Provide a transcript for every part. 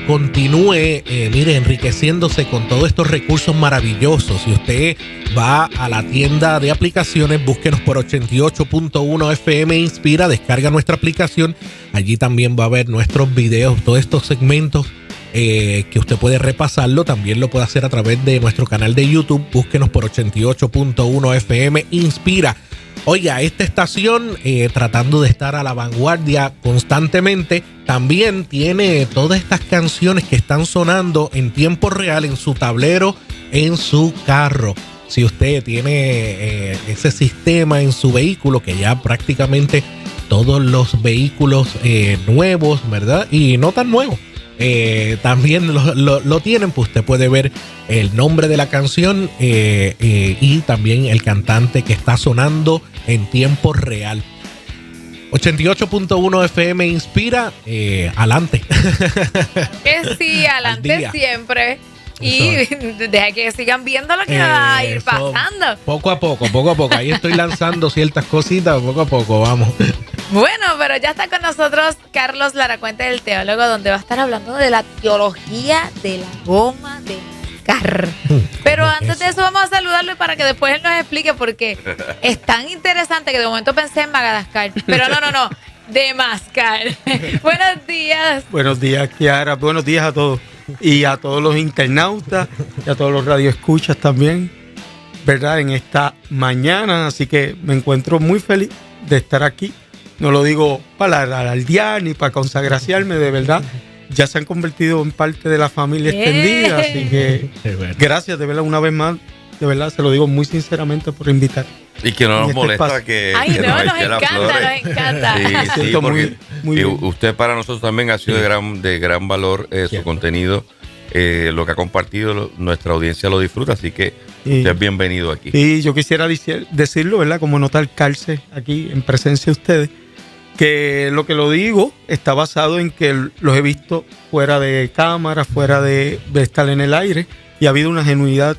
Continúe, mire, enriqueciéndose con todos estos recursos maravillosos. Si usted va a la tienda de aplicaciones, búsquenos por 88.1 FM Inspira, descarga nuestra aplicación. Allí también va a ver nuestros videos, todos estos segmentos que usted puede repasarlo. También lo puede hacer a través de nuestro canal de YouTube. Búsquenos por 88.1 FM Inspira. Oiga, esta estación, tratando de estar a la vanguardia constantemente, también tiene todas estas canciones que están sonando en tiempo real en su tablero, en su carro. Si usted tiene ese sistema en su vehículo, que ya prácticamente todos los vehículos nuevos, ¿verdad? Y no tan nuevos, también lo tienen, pues usted puede ver el nombre de la canción y también el cantante que está sonando en tiempo real. 88.1 FM Inspira, adelante. Que sí, adelante siempre. Y deja que sigan viendo lo que va a ir pasando. Poco a poco. Ahí estoy lanzando ciertas cositas, poco a poco, vamos. Bueno, pero ya está con nosotros Carlos Laracuente, el teólogo, donde va a estar hablando de la teología de la goma de mascar. Pero antes de eso vamos a saludarlo para que después él nos explique, porque es tan interesante que de momento pensé en Madagascar. Pero no, de mascar. Buenos días. Buenos días, Kiara. Buenos días a todos. Y a todos los internautas y a todos los radioescuchas también, ¿verdad? En esta mañana. Así que me encuentro muy feliz de estar aquí. No lo digo para alardear ni para consagraciarme, de verdad. Ya se han convertido en parte de la familia extendida. Así que gracias de verdad una vez más. De verdad, se lo digo muy sinceramente por invitar. Y que no nos molesta que nos encanta. Sí, porque muy usted para nosotros también ha sido de gran valor su contenido. Lo que ha compartido, nuestra audiencia lo disfruta, así que usted es bienvenido aquí. Y yo quisiera decirlo, ¿verdad? Como no calce aquí en presencia de ustedes, que lo digo está basado en que los he visto fuera de cámara, fuera de estar en el aire, y ha habido una genuidad,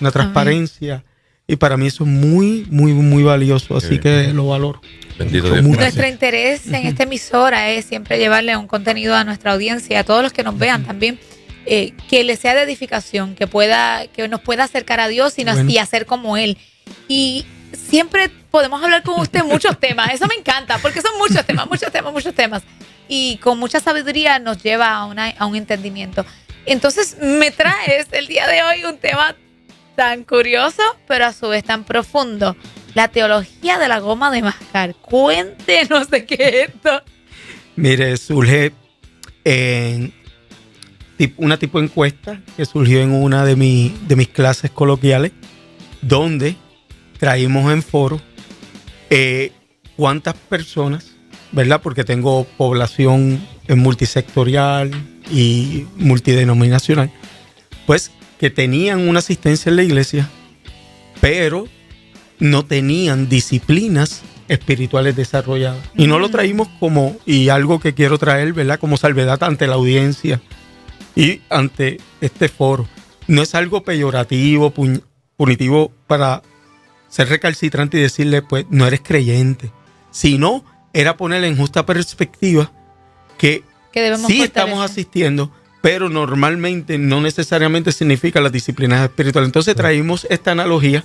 una transparencia, y para mí eso es muy, muy, muy valioso, así que lo valoro. Bendito Dios. Nuestro interés en esta emisora es siempre llevarle un contenido a nuestra audiencia y a todos los que nos vean también, que les sea de edificación, que nos pueda acercar a Dios y hacer como Él. Y siempre podemos hablar con usted muchos temas, eso me encanta, porque son muchos temas, y con mucha sabiduría nos lleva a un entendimiento. Entonces me traes el día de hoy un tema tan curioso, pero a su vez tan profundo: la teología de la goma de mascar. Cuéntenos de qué es esto. Mire, surge en una tipo de encuesta que surgió en una de mis clases coloquiales, donde traímos en foro cuántas personas, ¿verdad? Porque tengo población multisectorial y multidenominacional, pues que tenían una asistencia en la iglesia, pero no tenían disciplinas espirituales desarrolladas. Y no lo traímos y algo que quiero traer, ¿verdad? Como salvedad ante la audiencia y ante este foro. No es algo peyorativo, punitivo para ser recalcitrante y decirle, pues, no eres creyente. Sino, era ponerle en justa perspectiva que sí estamos asistiendo, pero normalmente no necesariamente significa las disciplinas espirituales. Entonces traímos esta analogía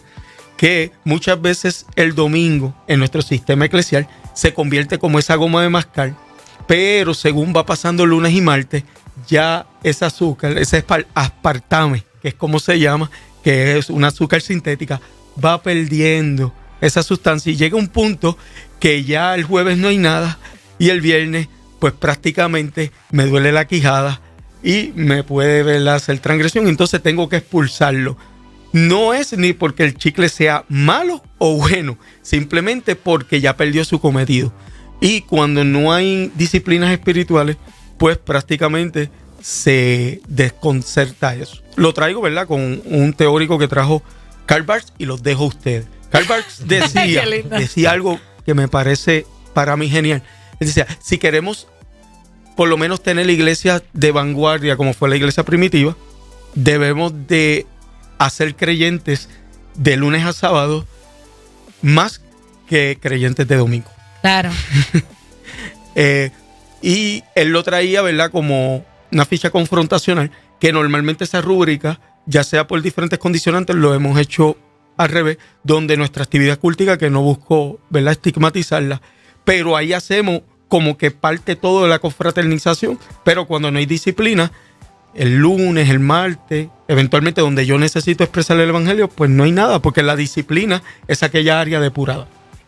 que muchas veces el domingo en nuestro sistema eclesial se convierte como esa goma de mascar, pero según va pasando lunes y martes, ya ese azúcar, ese aspartame, que es como se llama, que es un azúcar sintética, va perdiendo esa sustancia y llega un punto que ya el jueves no hay nada y el viernes pues prácticamente me duele la quijada y me puede ver hacer transgresión, entonces tengo que expulsarlo. No es ni porque el chicle sea malo o bueno, simplemente porque ya perdió su cometido. Y cuando no hay disciplinas espirituales, pues prácticamente se desconcerta eso. Lo traigo, ¿verdad?, con un teórico que trajo Karl Barth y los dejo a ustedes. Karl Barth decía algo que me parece para mí genial. Él decía, si queremos por lo menos tener la iglesia de vanguardia como fue la iglesia primitiva, debemos de hacer creyentes de lunes a sábado más que creyentes de domingo. Claro. Y él lo traía, ¿verdad?, como una ficha confrontacional, que normalmente esa rúbrica, ya sea por diferentes condicionantes, lo hemos hecho al revés, donde nuestra actividad cultica, que no busco, ¿verdad?, estigmatizarla, pero ahí hacemos como que parte todo de la confraternización, pero cuando no hay disciplina, el lunes, el martes, eventualmente donde yo necesito expresar el evangelio, pues no hay nada, porque la disciplina es aquella área depurada.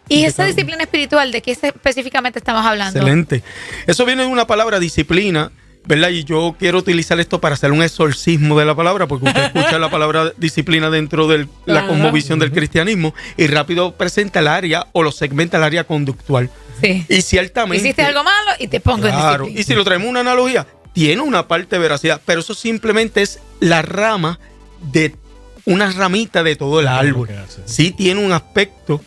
¿Y esa disciplina espiritual, de qué específicamente estamos hablando? Excelente. Eso viene de una palabra, disciplina, ¿verdad? Y yo quiero utilizar esto para hacer un exorcismo de la palabra, porque usted escucha la palabra disciplina dentro de la cosmovisión del cristianismo y rápido presenta el área o lo segmenta el área conductual. Sí. Y ciertamente... Hiciste algo malo y te pongo en disciplina. Y si lo traemos una analogía, tiene una parte de veracidad, pero eso simplemente es la rama de una ramita de todo el árbol. Sí tiene un aspecto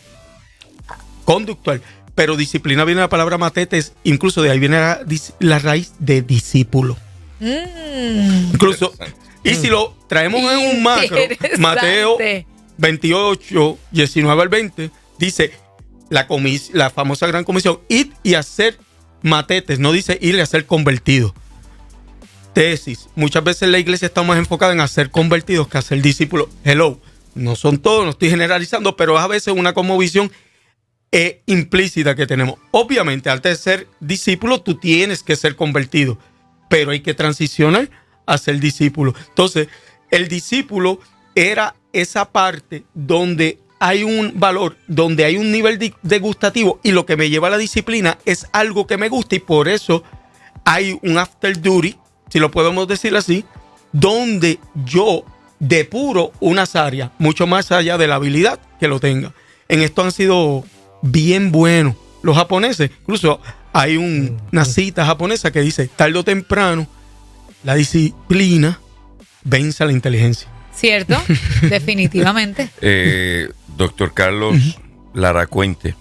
conductual, pero disciplina viene de la palabra matetes, incluso de ahí viene la raíz de discípulo. Incluso, y si lo traemos en un macro, Mateo 28, 19 al 20, dice la famosa gran comisión, id y hacer matetes, no dice ir y hacer convertidos. Tesis, muchas veces la iglesia está más enfocada en hacer convertidos que hacer discípulos. Hello, no son todos, no estoy generalizando, pero es a veces una cosmovisión implícita que tenemos. Obviamente, antes de ser discípulo, tú tienes que ser convertido, pero hay que transicionar a ser discípulo. Entonces, el discípulo era esa parte donde hay un valor, donde hay un nivel degustativo, y lo que me lleva a la disciplina es algo que me gusta, y por eso hay un after duty, si lo podemos decir así, donde yo depuro unas áreas, mucho más allá de la habilidad que lo tenga. En esto han sido bien buenos los japoneses. Incluso hay una cita japonesa que dice, tarde o temprano, la disciplina vence a la inteligencia. ¿Cierto? Definitivamente. Doctor Carlos Laracuente,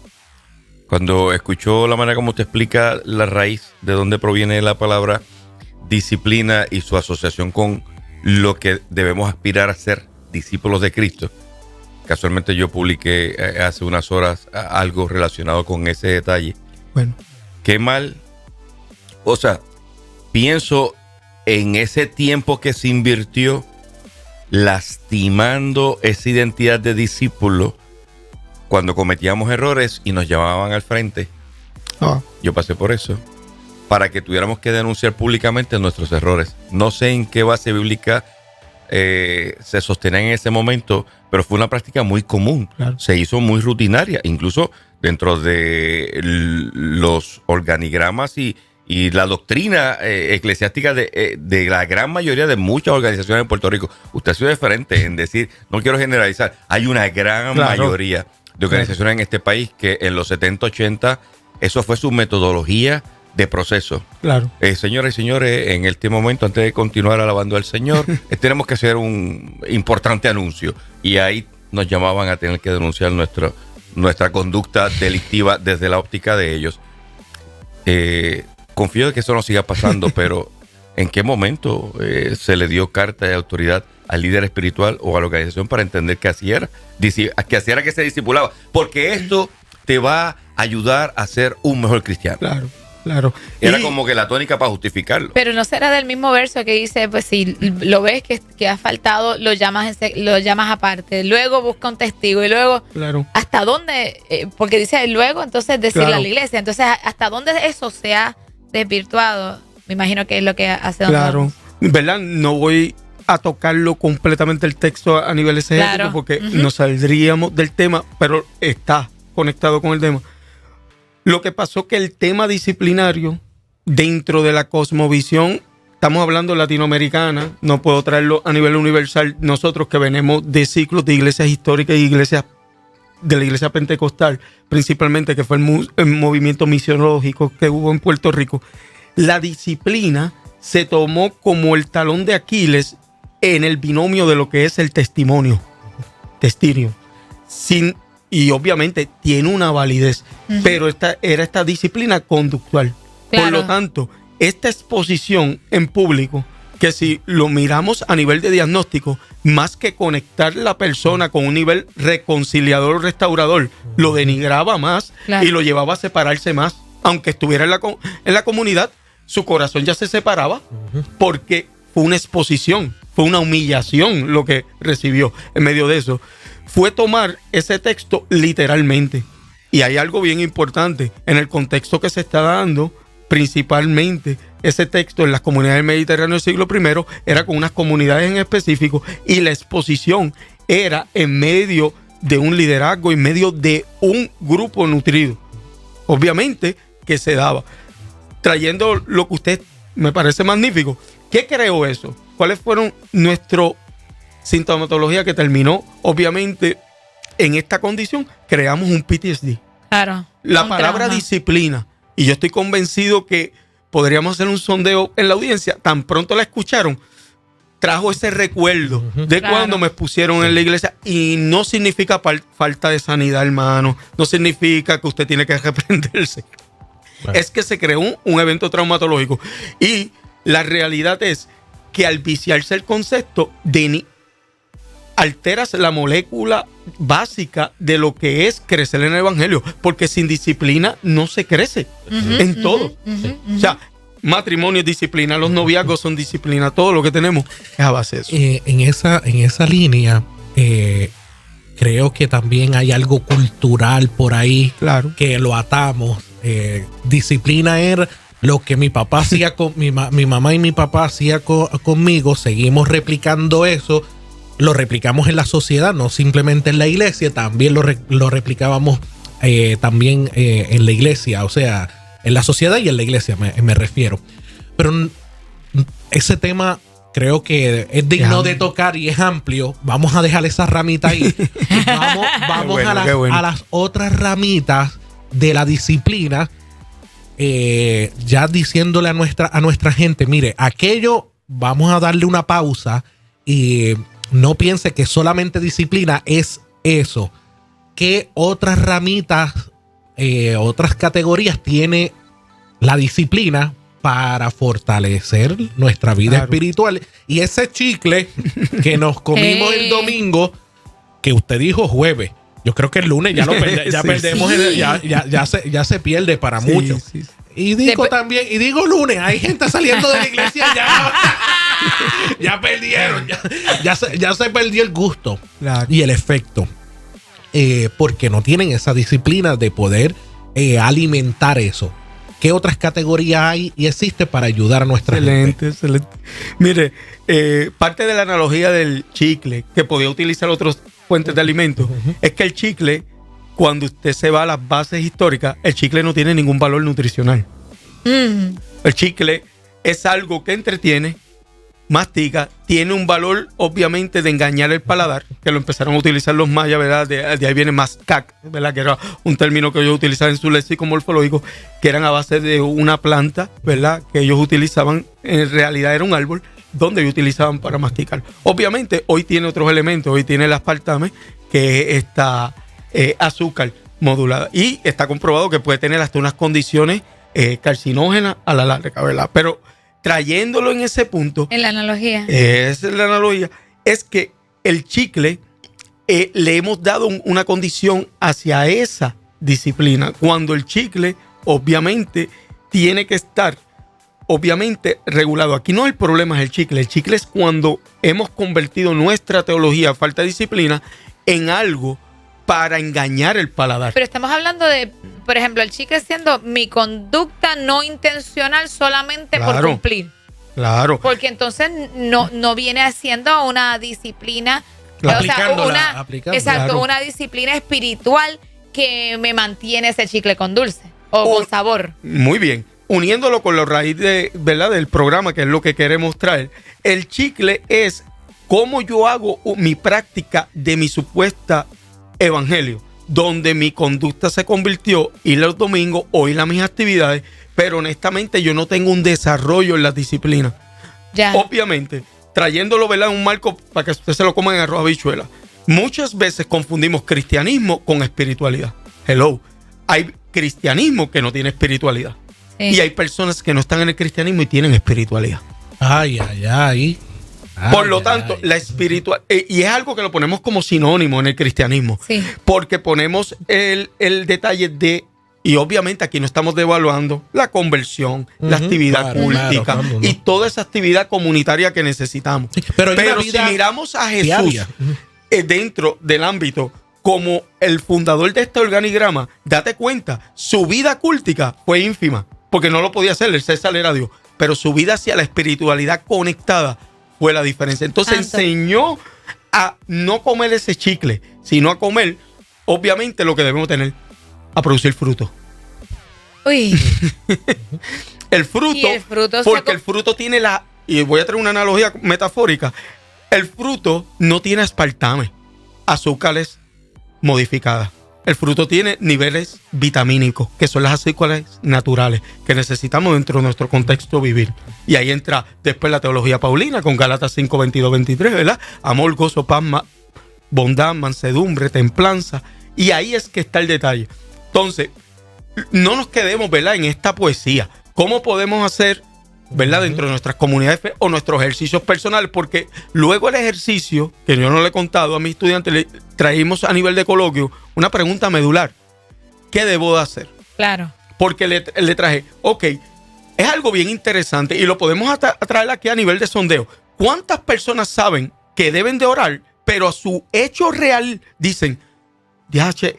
cuando escuchó la manera como usted explica la raíz de dónde proviene la palabra disciplina y su asociación con lo que debemos aspirar a ser discípulos de Cristo, casualmente yo publiqué hace unas horas algo relacionado con ese detalle. Bueno, qué mal, o sea, pienso en ese tiempo que se invirtió lastimando esa identidad de discípulo cuando cometíamos errores y nos llamaban al frente. Yo pasé por eso, para que tuviéramos que denunciar públicamente nuestros errores. No sé en qué base bíblica se sostenía en ese momento, pero fue una práctica muy común. Claro. Se hizo muy rutinaria, incluso dentro de los organigramas y la doctrina eclesiástica de la gran mayoría de muchas organizaciones en Puerto Rico. Usted ha sido diferente en decir, no quiero generalizar, hay una gran mayoría de organizaciones en este país que en los 70, 80, eso fue su metodología de proceso. Claro. Señoras y señores, en este momento, antes de continuar alabando al Señor, tenemos que hacer un importante anuncio. Y ahí nos llamaban a tener que denunciar nuestra conducta delictiva desde la óptica de ellos. Confío de que eso no siga pasando, pero ¿en qué momento se le dio carta de autoridad al líder espiritual o a la organización para entender que así era? Que así era que se discipulaba. Porque esto te va a ayudar a ser un mejor cristiano. Claro. Claro. Era como que la tónica para justificarlo. Pero no será del mismo verso que dice, pues si lo ves que ha faltado, lo llamas aparte, luego busca un testigo y luego, claro, ¿hasta dónde? Porque dice luego, entonces decirle a la iglesia. Entonces, ¿hasta dónde eso se ha desvirtuado? Me imagino que es lo que hace. Claro, ¿verdad? No voy a tocarlo completamente el texto a nivel exegético, porque nos saldríamos del tema, pero está conectado con el tema. Lo que pasó que el tema disciplinario dentro de la cosmovisión, estamos hablando latinoamericana, no puedo traerlo a nivel universal, nosotros que venimos de ciclos de iglesias históricas y iglesias de la iglesia pentecostal, principalmente, que fue el movimiento misionológico que hubo en Puerto Rico, la disciplina se tomó como el talón de Aquiles en el binomio de lo que es el testimonio, y obviamente tiene una validez, pero esta disciplina conductual. Claro. Por lo tanto, esta exposición en público, que si lo miramos a nivel de diagnóstico, más que conectar la persona con un nivel reconciliador o restaurador, lo denigraba más, claro, y lo llevaba a separarse más, aunque estuviera en la comunidad. su corazón ya se separaba porque fue una exposición, fue una humillación lo que recibió en medio de eso. Fue tomar ese texto literalmente. Y hay algo bien importante en el contexto que se está dando, principalmente ese texto en las comunidades del Mediterráneo del siglo I era con unas comunidades en específico y la exposición era en medio de un liderazgo, en medio de un grupo nutrido. Obviamente que se daba. Trayendo lo que usted me parece magnífico. ¿Qué creó eso? ¿Cuáles fueron nuestra sintomatología que terminó? Obviamente, en esta condición, creamos un PTSD. Claro. La palabra disciplina. Y yo estoy convencido que podríamos hacer un sondeo en la audiencia. Tan pronto la escucharon, trajo ese recuerdo de cuando me expusieron en la iglesia. Y no significa falta de sanidad, hermano. No significa que usted tiene que reprenderse. Es que se creó un evento traumatológico. Y la realidad es que al viciarse el concepto, alteras la molécula básica de lo que es crecer en el evangelio. Porque sin disciplina no se crece en todo. O sea, matrimonio es disciplina, los noviazgos son disciplina, todo lo que tenemos es a base de eso. En esa línea, creo que también hay algo cultural por ahí que lo atamos. Disciplina era lo que mi papá hacía con mi mamá y mi papá hacía conmigo. Seguimos replicando eso. Lo replicamos en la sociedad, no simplemente en la iglesia. También lo replicábamos también en la iglesia. O sea, en la sociedad y en la iglesia me refiero. Pero ese tema creo que es digno de tocar y es amplio. Vamos a dejar esa ramita ahí. Vamos a las otras ramitas de la disciplina, ya diciéndole a nuestra gente, mire, aquello vamos a darle una pausa y no piense que solamente disciplina es eso. ¿Qué otras ramitas, otras categorías tiene la disciplina para fortalecer nuestra vida espiritual? Y ese chicle que nos comimos el domingo, que usted dijo jueves, yo creo que el lunes ya lo perdemos, ya se pierde para muchos. Sí. Y digo también, y digo lunes, hay gente saliendo de la iglesia ya perdieron, ya se perdió el gusto y el efecto, porque no tienen esa disciplina de poder alimentar eso. ¿Qué otras categorías hay y existe para ayudar a nuestra gente? Excelente. Mire, parte de la analogía del chicle, que podía utilizar otros fuentes de alimentos, es que el chicle, cuando usted se va a las bases históricas, el chicle no tiene ningún valor nutricional. El chicle es algo que entretiene, mastica, tiene un valor obviamente de engañar el paladar, que lo empezaron a utilizar los mayas, ¿verdad? De ahí viene mascac, ¿verdad? Que era un término que ellos utilizaban en su léxico morfológico, que eran a base de una planta, ¿verdad? Que ellos utilizaban, en realidad era un árbol, donde ellos utilizaban para masticar. Obviamente hoy tiene otros elementos, hoy tiene el aspartame, que es esta azúcar modulada, y está comprobado que puede tener hasta unas condiciones carcinógenas a la larga, ¿verdad? Pero trayéndolo en ese punto, en la analogía, es que el chicle le hemos dado una condición hacia esa disciplina, cuando el chicle obviamente tiene que estar regulado. Aquí no el problema es el chicle es cuando hemos convertido nuestra teología, falta de disciplina, en algo para engañar el paladar. Pero estamos hablando de, por ejemplo, el chicle siendo mi conducta no intencional solamente por cumplir. Claro. Porque entonces no viene haciendo una disciplina, una disciplina espiritual que me mantiene ese chicle con dulce o con sabor. Muy bien. Uniéndolo con la raíz ¿verdad? Del programa, que es lo que queremos traer, el chicle es cómo yo hago mi práctica de mi supuesta evangelio, donde mi conducta se convirtió ir los domingos o ir a mis actividades, pero honestamente yo no tengo un desarrollo en las disciplinas. Obviamente, trayéndolo, ¿verdad?, un marco para que usted se lo coma en arroz habichuela. Muchas veces confundimos cristianismo con espiritualidad. Hay cristianismo que no tiene espiritualidad. Y hay personas que no están en el cristianismo y tienen espiritualidad. Por lo tanto, la espiritual, y es algo que lo ponemos como sinónimo en el cristianismo, porque ponemos el detalle de Y obviamente aquí no estamos devaluando la conversión, la actividad cultica y toda esa actividad comunitaria que necesitamos. Sí, pero si miramos a Jesús dentro del ámbito como el fundador de este organigrama, date cuenta, su vida cultica fue ínfima, porque no lo podía hacer, el César era Dios, pero su vida hacia la espiritualidad conectada fue la diferencia. Entonces enseñó a no comer ese chicle, sino a comer, obviamente, lo que debemos tener, a producir fruto. Uy. el fruto porque el fruto tiene y voy a traer una analogía metafórica, el fruto no tiene aspartame, azúcares modificadas. El fruto tiene niveles vitamínicos, que son las azúcares naturales que necesitamos dentro de nuestro contexto vivir. Y ahí entra después la teología paulina con Gálatas 5, 22, 23, ¿verdad? Amor, gozo, paz, bondad, mansedumbre, templanza. Y ahí es que está el detalle. Entonces, no nos quedemos, ¿verdad?, en esta poesía. ¿Cómo podemos hacer, ¿verdad?, dentro de nuestras comunidades de fe o nuestros ejercicios personales? Porque luego el ejercicio, que yo no le he contado a mis estudiantes, le traímos a nivel de coloquio una pregunta medular. ¿Qué debo de hacer? Claro. Porque le traje, ok, es algo bien interesante y lo podemos traer aquí a nivel de sondeo. ¿Cuántas personas saben que deben de orar, pero a su hecho real dicen,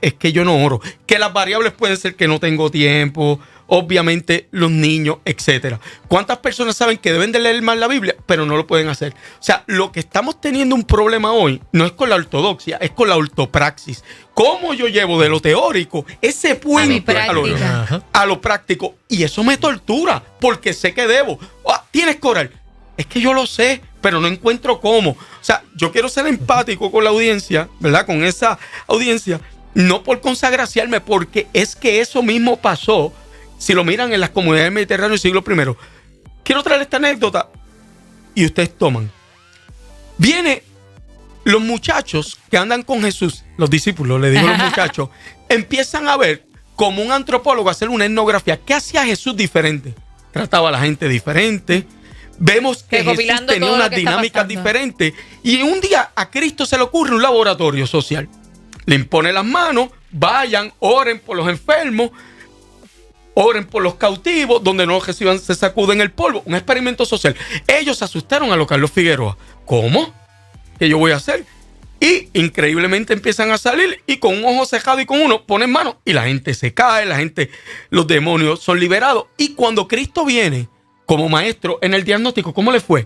es que yo no oro? Que las variables pueden ser que no tengo tiempo, obviamente los niños, etcétera. ¿Cuántas personas saben que deben de leer más la Biblia, pero no lo pueden hacer? O sea, lo que estamos teniendo un problema hoy no es con la ortodoxia, es con la ortopraxis. ¿Cómo yo llevo de lo teórico ese puente a lo práctico? Y eso me tortura, porque sé que debo. Tienes que orar. Es que yo lo sé, pero no encuentro cómo. O sea, yo quiero ser empático con la audiencia, ¿verdad? Con esa audiencia, no por consagraciarme, porque es que eso mismo pasó. Si lo miran en las comunidades mediterráneas del siglo I, quiero traer esta anécdota y ustedes toman. Vienen los muchachos que andan con Jesús, los discípulos, le digo a los muchachos, empiezan a ver como un antropólogo hacer una etnografía. ¿Qué hacía Jesús diferente? Trataba a la gente diferente. Vemos que Jesús tenía unas dinámicas diferentes. Y un día a Cristo se le ocurre un laboratorio social. Le impone las manos, vayan, oren por los enfermos, oren por los cautivos, donde no reciban, se sacuden el polvo. Un experimento social. Ellos se asustaron a los Carlos Figueroa. ¿Cómo? ¿Qué yo voy a hacer? Y increíblemente empiezan a salir y con un ojo cejado y con uno ponen mano y la gente se cae, los demonios son liberados. Y cuando Cristo viene como maestro en el diagnóstico, ¿cómo le fue?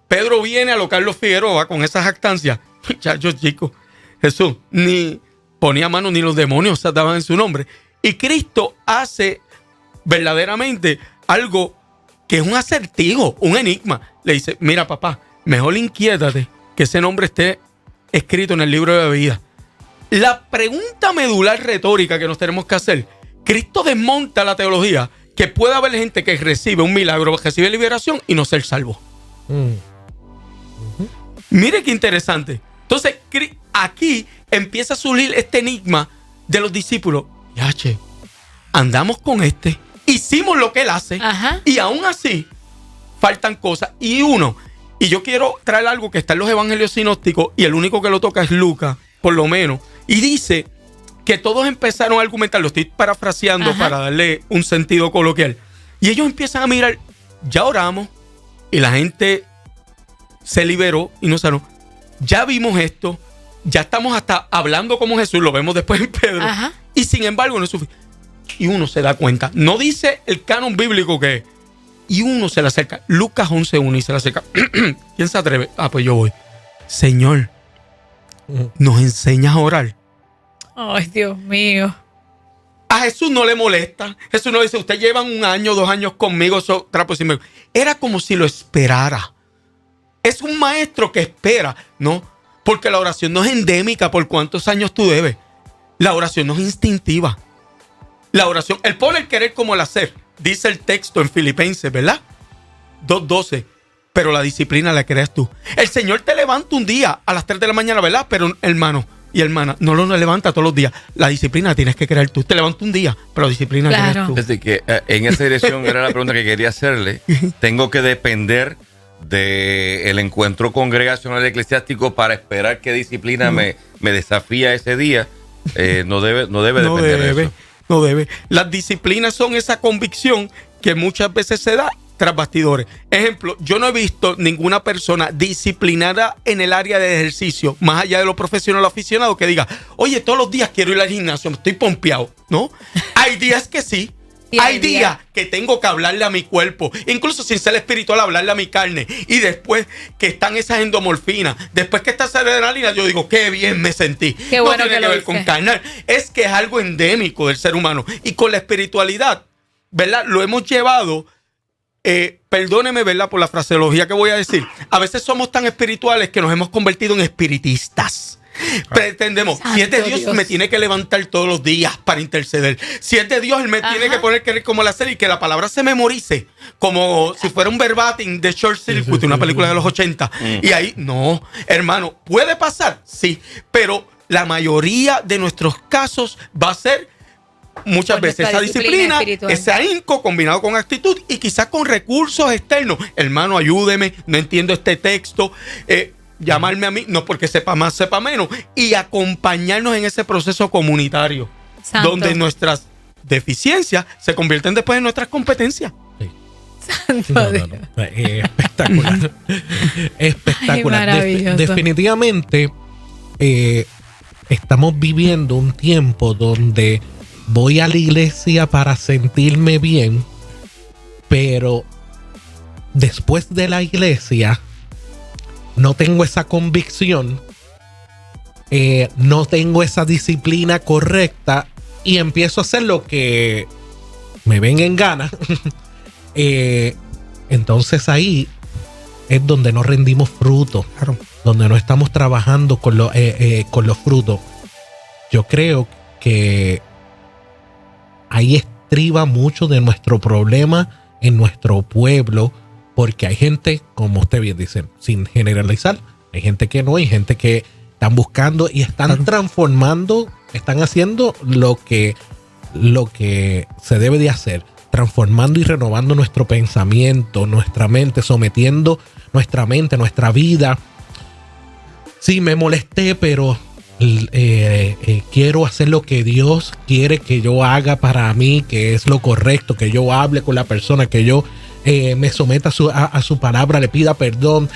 Pedro viene a lo Carlos Figueroa con esa jactancia. Muchachos, chicos, Jesús ni ponía mano ni los demonios se daban en su nombre. Y Cristo hace verdaderamente algo que es un acertijo, un enigma. Le dice, mira papá, mejor inquiétate que ese nombre esté escrito en el libro de la vida. La pregunta medular retórica que nos tenemos que hacer, Cristo desmonta la teología que puede haber gente que recibe un milagro, recibe liberación y no ser salvo. Mire qué interesante. Entonces, aquí empieza a surgir este enigma de los discípulos. Yache, andamos con hicimos lo que él hace, y aún así faltan cosas. Y yo quiero traer algo que está en los evangelios sinópticos, y el único que lo toca es Lucas, por lo menos, y dice que todos empezaron a argumentar, lo estoy parafraseando para darle un sentido coloquial, y ellos empiezan a mirar, ya oramos y la gente se liberó y no sanó, ya vimos esto, ya estamos hasta hablando como Jesús, lo vemos después en Pedro, y sin embargo no es suficiente. Y uno se da cuenta, no dice el canon bíblico que es, y uno se le acerca, Lucas 11:1, y se le acerca. ¿Quién se atreve? Pues yo voy. Señor, ¿nos enseñas a orar? Ay, Dios mío. A Jesús no le molesta. Jesús no dice, usted llevan 1 año, 2 años conmigo, eso trapo sin vergüenza. Era como si lo esperara. Es un maestro que espera, ¿no? Porque la oración no es endémica por cuántos años tú debes. La oración no es instintiva. La oración, él pone el querer como el hacer. Dice el texto en Filipenses, ¿verdad? 2:12. Pero la disciplina la creas tú. El Señor te levanta un día a las 3 de la mañana, ¿verdad? Pero hermano y hermana, no lo levanta todos los días. La disciplina la tienes que crear tú. Te levanta un día, pero la disciplina la creas tú. Es decir, que en esa dirección era la pregunta que quería hacerle. Tengo que depender del encuentro congregacional eclesiástico para esperar qué disciplina me desafía ese día. No debe depender de eso. no debe. Las disciplinas son esa convicción que muchas veces se da tras bastidores. Ejemplo, yo no he visto ninguna persona disciplinada en el área de ejercicio, más allá de lo profesional o aficionado, que diga, oye, todos los días quiero ir al gimnasio, me estoy pompeado, ¿no? Hay días que sí. Y hay días que tengo que hablarle a mi cuerpo, incluso sin ser espiritual, hablarle a mi carne. Y después que están esas endomorfinas, después que está esa adrenalina, yo digo, qué bien me sentí. Qué bueno, no tiene que ver con carnal. Es que es algo endémico del ser humano. Y con la espiritualidad, ¿verdad? Lo hemos llevado, perdóneme, ¿verdad? Por la fraseología que voy a decir. A veces somos tan espirituales que nos hemos convertido en espiritistas. Pretendemos, si es de Dios, me tiene que levantar todos los días para interceder. Si es de Dios, Él me tiene que poner querer como la serie y que la palabra se memorice como si fuera un verbatim de Short Circuit, una película de los 80. Y ahí, no, hermano, ¿puede pasar? Sí, pero la mayoría de nuestros casos va a ser muchas veces esa disciplina, ese ahínco combinado con actitud y quizás con recursos externos. Hermano, ayúdeme, no entiendo este texto. Llamarme a mí, no porque sepa más, sepa menos, y acompañarnos en ese proceso comunitario, Santo. donde nuestras deficiencias se convierten después en nuestras competencias. Sí. Santo Dios. Espectacular. Espectacular. Ay, definitivamente estamos viviendo un tiempo donde voy a la iglesia para sentirme bien, pero después de la iglesia no tengo esa convicción, no tengo esa disciplina correcta y empiezo a hacer lo que me venga en gana. Entonces ahí es donde no rendimos frutos, claro, donde no estamos trabajando con los frutos. Yo creo que ahí estriba mucho de nuestro problema en nuestro pueblo. Porque hay gente, como usted bien dice, sin generalizar, hay gente que no, hay gente que están buscando y están transformando, están haciendo lo que se debe de hacer, transformando y renovando nuestro pensamiento, nuestra mente, sometiendo nuestra mente, nuestra vida. Sí, me molesté, pero quiero hacer lo que Dios quiere que yo haga para mí, que es lo correcto, que yo hable con la persona, que yo me someta a su palabra, le pida perdón,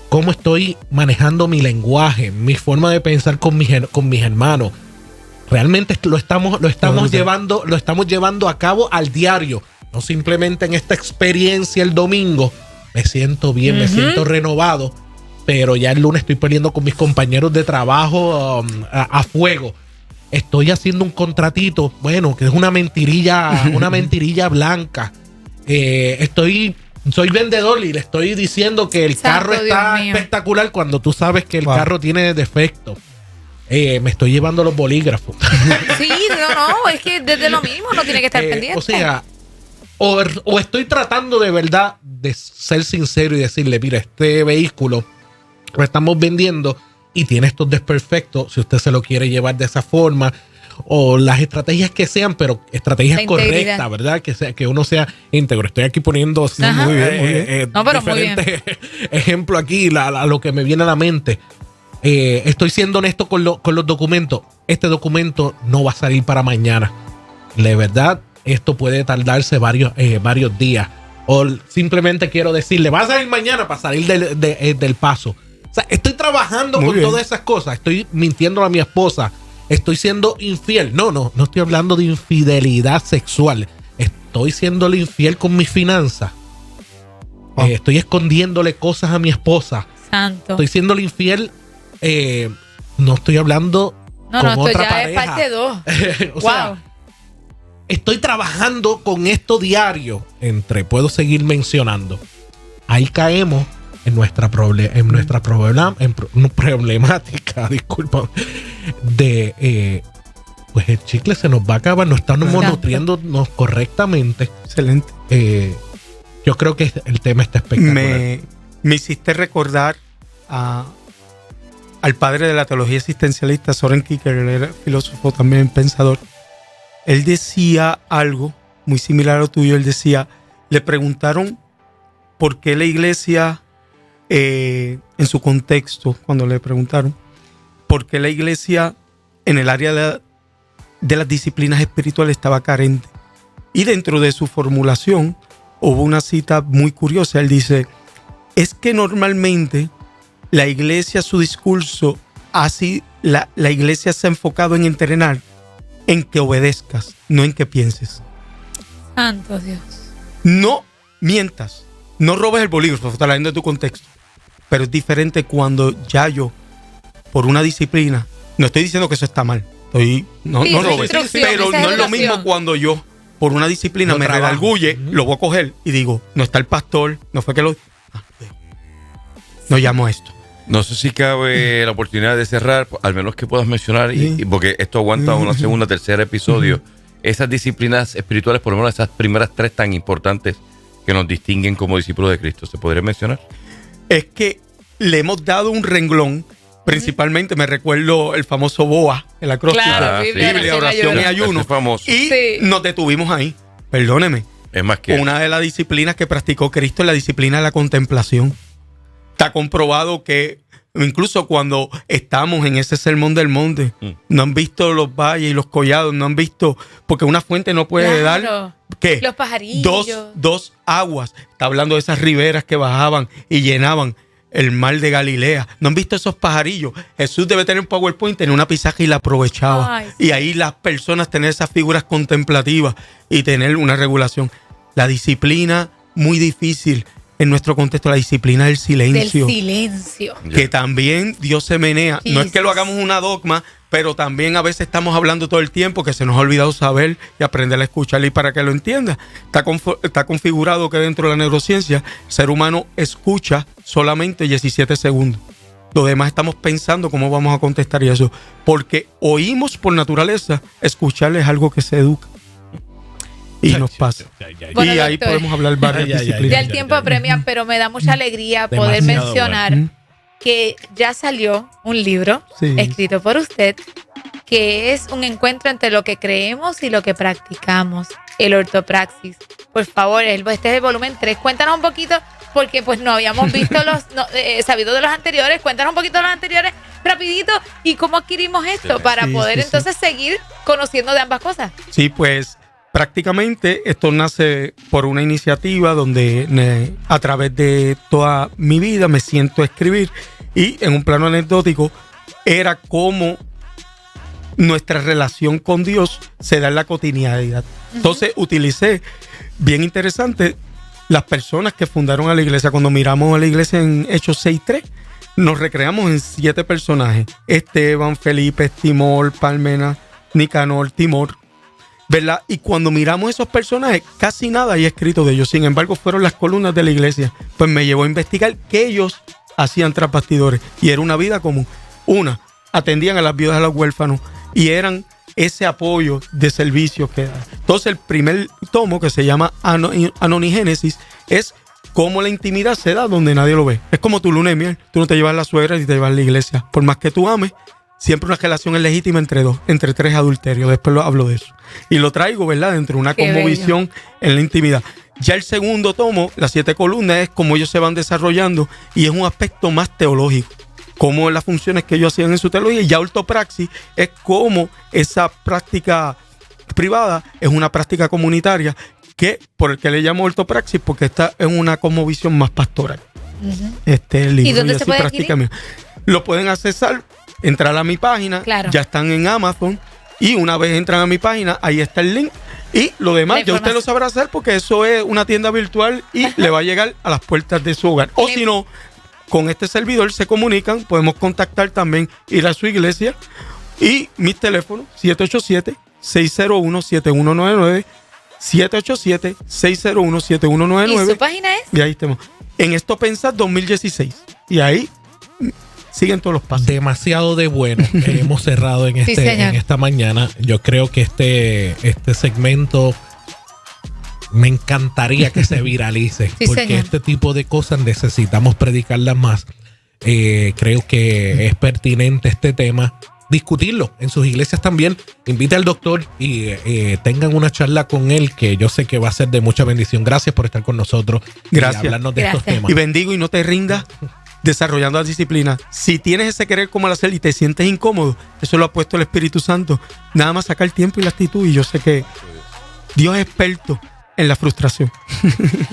cómo estoy manejando mi lenguaje, mi forma de pensar con mis hermanos. Realmente lo estamos llevando a cabo al diario, no simplemente en esta experiencia el domingo. Me siento bien, me siento renovado, pero ya el lunes estoy peleando con mis compañeros de trabajo a fuego. Estoy haciendo un contratito, bueno, que es una mentirilla blanca. Soy vendedor y le estoy diciendo que el carro está espectacular cuando tú sabes que el carro tiene defecto. Me estoy llevando los bolígrafos. Sí, no, es que desde lo mismo no tiene que estar pendiente. O sea, o estoy tratando de verdad de ser sincero y decirle, mira, este vehículo lo estamos vendiendo y tiene estos desperfectos, si usted se lo quiere llevar de esa forma, o las estrategias que sean, pero estrategias correctas, ¿verdad? Que uno sea íntegro. Estoy aquí poniendo muy bien. Diferentes ejemplos aquí, a lo que me viene a la mente. Estoy siendo honesto con los documentos. Este documento no va a salir para mañana. De verdad, esto puede tardarse varios días. O simplemente quiero decirle, va a salir mañana para salir del paso. O sea, estoy trabajando con todas esas cosas. Estoy mintiendo a mi esposa. Estoy siendo infiel. No estoy hablando de infidelidad sexual. Estoy siéndole infiel con mis finanzas. Estoy escondiéndole cosas a mi esposa. Santo. Estoy siéndole infiel. No estoy hablando con otra pareja. Es parte 2. O sea, estoy trabajando con esto diario. Puedo seguir mencionando. Ahí caemos en nuestra problemática, disculpa, de pues el chicle se nos va a acabar, no estamos nutriéndonos correctamente. Excelente. Yo creo que el tema está espectacular. Me hiciste recordar al padre de la teología existencialista, Soren Kierkegaard, era filósofo también, pensador. Él decía algo muy similar a lo tuyo. Él decía, le preguntaron por qué la iglesia, en su contexto, cuando le preguntaron por qué la iglesia en el área de las disciplinas espirituales estaba carente. Y dentro de su formulación hubo una cita muy curiosa. Él dice, es que normalmente la iglesia, su discurso, así la iglesia se ha enfocado en entrenar, en que obedezcas, no en que pienses. Santo Dios. No mientas, no robes el bolígrafo, está leyendo de tu contexto. Pero es diferente cuando ya yo, por una disciplina, no estoy diciendo que eso está mal, no robes, pero no es lo mismo cuando yo, por una disciplina, me redarguye, lo voy a coger y digo, no está el pastor, no fue que lo... no llamo esto. No sé si cabe la oportunidad de cerrar, al menos que puedas mencionar, y porque esto aguanta una segunda, tercer episodio, esas disciplinas espirituales, por lo menos esas primeras 3 tan importantes que nos distinguen como discípulos de Cristo. ¿Se podría mencionar? Es que le hemos dado un renglón. Principalmente me recuerdo el famoso BOA, el acróstico, Biblia, oración y ayuno. Y nos detuvimos ahí. Perdóneme. Es más que una de las disciplinas que practicó Cristo es la disciplina de la contemplación. Está comprobado que incluso cuando estamos en ese sermón del monte, no han visto los valles y los collados, no han visto, porque una fuente no puede dar, ¿qué? Los pajarillos. Dos aguas. Está hablando de esas riberas que bajaban y llenaban el mar de Galilea. ¿No han visto esos pajarillos? Jesús debe tener un PowerPoint, tener una pizarra y la aprovechaba. Ay, sí. Y ahí las personas tener esas figuras contemplativas y tener una regulación. La disciplina muy difícil en nuestro contexto, la disciplina del silencio. Del silencio. Que también Dios se menea. No es que lo hagamos una dogma, pero también a veces estamos hablando todo el tiempo que se nos ha olvidado saber y aprender a escuchar. Y para que lo entienda, está configurado que dentro de la neurociencia el ser humano escucha solamente 17 segundos. Lo demás estamos pensando cómo vamos a contestar y eso. Porque oímos por naturaleza, escuchar es algo que se educa. Y nos pasa. Bueno, y ahí doctor, podemos hablar varias disciplinas. Ya el tiempo apremia, pero me da mucha alegría poder mencionar que ya salió un libro escrito por usted que es un encuentro entre lo que creemos y lo que practicamos, el ortopraxis. Por favor, este es el volumen 3. Cuéntanos un poquito, porque pues no habíamos visto sabido de los anteriores. Cuéntanos un poquito de los anteriores, rapidito, y cómo adquirimos esto para poder entonces seguir conociendo de ambas cosas. Sí, pues prácticamente esto nace por una iniciativa donde a través de toda mi vida me siento a escribir y en un plano anecdótico era como nuestra relación con Dios se da en la cotidianidad. Entonces utilicé, bien interesante, las personas que fundaron a la iglesia. Cuando miramos a la iglesia en Hechos 6:3, nos recreamos en 7 personajes: Esteban, Felipe, Timor, Parmenas, Nicanor, Timor, ¿verdad? Y cuando miramos esos personajes, casi nada hay escrito de ellos. Sin embargo, fueron las columnas de la iglesia. Pues me llevó a investigar que ellos hacían tras bastidores. Y era una vida común. Atendían a las viudas, a los huérfanos, y eran ese apoyo de servicio que dan. Entonces, el primer tomo, que se llama Anonigénesis, es cómo la intimidad se da donde nadie lo ve. Es como tu luna de miel. Tú no te llevas a la suegra y te llevas a la iglesia. Por más que tú ames, siempre una relación es legítima entre 3 adulterios. Después hablo de eso. Y lo traigo, ¿verdad? Dentro de una cosmovisión en la intimidad. Ya el segundo tomo, las 7 columnas, es cómo ellos se van desarrollando y es un aspecto más teológico. Cómo las funciones que ellos hacían en su teología. Y ya ortopraxis es cómo esa práctica privada es una práctica comunitaria por el que le llamo ortopraxis, porque esta es una cosmovisión más pastoral. El libro, ¿y dónde se puede adquirir? Lo pueden accesar, entrar a mi página, ya están en Amazon, y una vez entran a mi página, ahí está el link, y lo demás ya usted lo sabrá hacer, porque eso es una tienda virtual y le va a llegar a las puertas de su hogar. O si no, con este servidor se comunican, podemos contactar también, ir a su iglesia, y mis teléfonos 787-601-7199, 787-601-7199. ¿Y su página es? Y ahí estamos. En Esto Pensar 2016. Y ahí siguen todos los pasos. Demasiado de bueno que hemos cerrado en esta mañana. Yo creo que este segmento me encantaría que se viralice. Porque este tipo de cosas necesitamos predicarlas más. Creo que es pertinente este tema. Discutirlo en sus iglesias también. Invite al doctor y tengan una charla con él, que yo sé que va a ser de mucha bendición. Gracias por estar con nosotros. Gracias. Y hablarnos de estos temas. Y bendigo y no te rindas. desarrollando la disciplina. Si tienes ese querer como al hacer y te sientes incómodo, eso lo ha puesto el Espíritu Santo. Nada más sacar el tiempo y la actitud, y yo sé que Dios es experto en la frustración.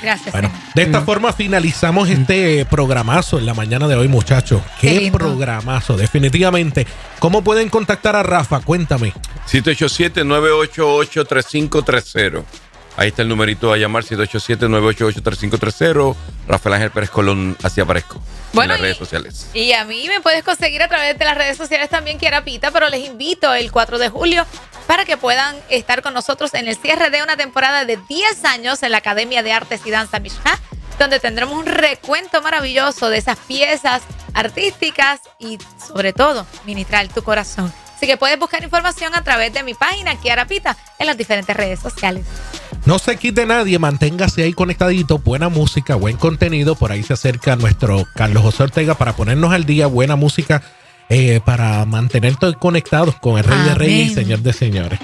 Gracias. Bueno, de esta forma finalizamos este programazo en la mañana de hoy, muchachos. Qué programazo, definitivamente. ¿Cómo pueden contactar a Rafa? Cuéntame. 787-988-3530. Ahí está el numerito a llamar, 787-988-3530. Rafael Ángel Pérez Colón, así aparezco en las redes sociales. Y a mí me puedes conseguir a través de las redes sociales también, Kiara Pita, pero les invito el 4 de julio para que puedan estar con nosotros en el cierre de una temporada de 10 años en la Academia de Artes y Danza Mishná, donde tendremos un recuento maravilloso de esas piezas artísticas y, sobre todo, ministrar tu corazón. Así que puedes buscar información a través de mi página, Kiara Pita, en las diferentes redes sociales. No se quite nadie, manténgase ahí conectadito. Buena música, buen contenido. Por ahí se acerca nuestro Carlos José Ortega para ponernos al día. Buena música para mantener todos conectados con el Rey de Reyes y Señor de Señores.